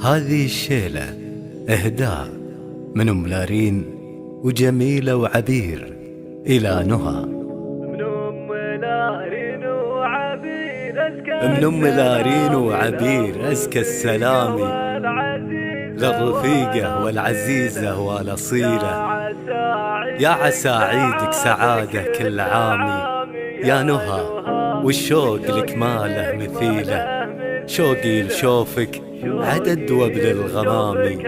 هذه الشيلة إهداء من أم لارين وجميلة وعبير إلى نهى. من أم لارين وعبير أزكى السلام للرفيقة والعزيزة والأصيلة. يا عسى عيدك سعادة كل عام يا نهى، والشوق لك ما له مثيله. شوقي لشوفك عدد وبل الغمام،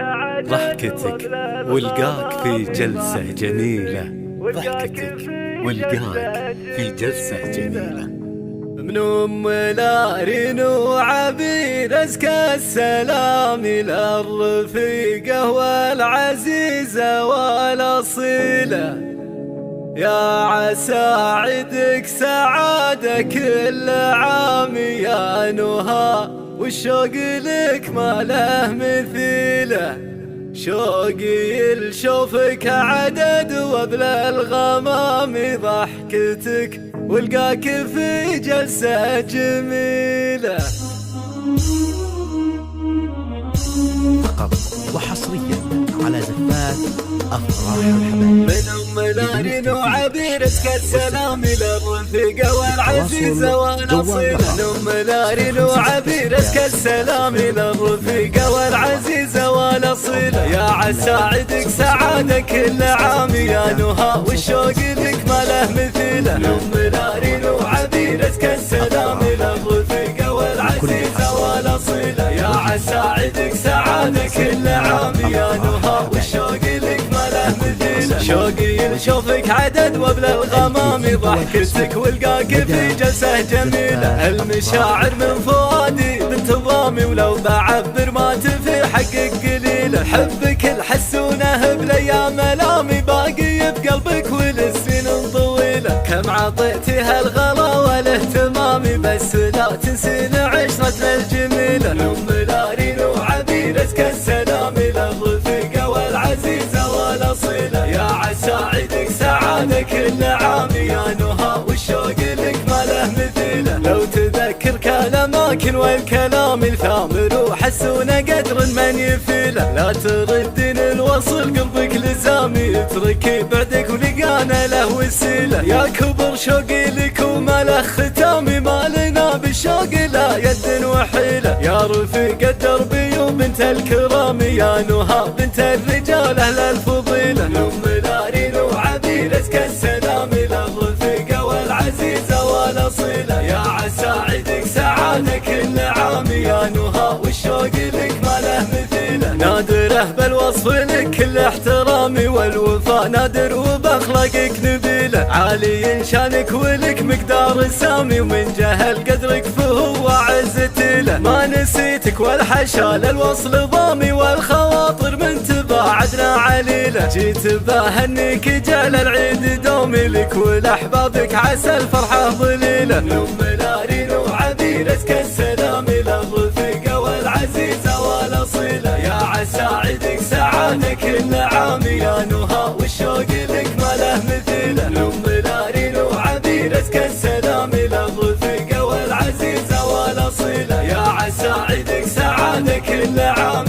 ضحكتك والقاك في جلسة جميلة. ضحكتك والقاك في جلسة جميلة. من أم لارين وعبير أزكى السلام للرفيقة والعزيزة والأصيلة. يا عسى عدك سعادة كل عام يا نهى، والشوق لك ما له مثيله. شوقي لشوفك عدد وبل الغمام، ضحكتك والقاك في جلسة جميلة. فقط وحصريا على زفات أفراح الحبايب. من أم لارين وعبير أزكى السلام للرفيقة والعزيزة والأصيلة. من أم لارين وعبير أزكى السلام للرفيقة والعزيزة والأصيلة. يا عسى عدك سعادة كل عام يا نهى، والشوق لك ما له مثيله. من أم لارين وعبير أزكى السلام للرفيقة والعزيزة والأصيلة. يا عسى عدك سعادة كل عام يا نهى، والشوق لك ما له مثيله. شوقي لشوفك عدد وبل الغمام، ضحكتك والقاك في جلسة جميلة. المشاعر من فؤادي بنت ضامي، ولو بعبر ما تفي حقك قليلة. حبك الحسونه بالايام الامي، باقي بقلبك والسنين طويلة. كم عطيتها الغلا والاهتمام، بس لا تنسين عشرتنا الجميلة. أم لارين وعبير أزكى السلام للرفيقة والعزيزة والأصيلة. يا عسى عدك سعادة كل عام يا نهى، والشوق لك ما له مثيله. لو تذكر كلامك والكلام الثامر، وحسون قدر من يفيله. لا تردين الوصل قلبك لزامي، اتركي بعدك ولقانا له وسيله. يا كبر شوقي لك وما له ختامي، ما لنا بالشوق لا يد وحيله. يا رفيق الدربي وبنت الكرام يا نهى، بنت الرجال اهل الفضيله. أم لارين وعبير أزكى السلام للرفيقة والعزيزة والأصيلة. يا عسى عدك سعادة كل عام يا نهى، والشوق لك ما له مثيله. نادره بالوصف لك كل احترامي، والوفاء نادر وبأخلاقك نبيله. عالي شانك ولك مقدار سامي، ومن جهل قدرك فهو عزتي له. ما نسيتك والحشا للوصل ضامي، والخواطر من تباعدنا عليله. جيت بهنيك جعل العيد دومي لك، ولأحبابك عسى الفرحة ظليله. أم لارين وعبير أزكى السلام للرفيقة والعزيزة والأصيلة. يا عسى عدك سعادة كل عام يا نهى، والشوق لك ما له مثيله. أم لارين وعبير أزكى السلام للرفيقة والعزيزة والأصيلة. يا عسى عدك سعادة كل عام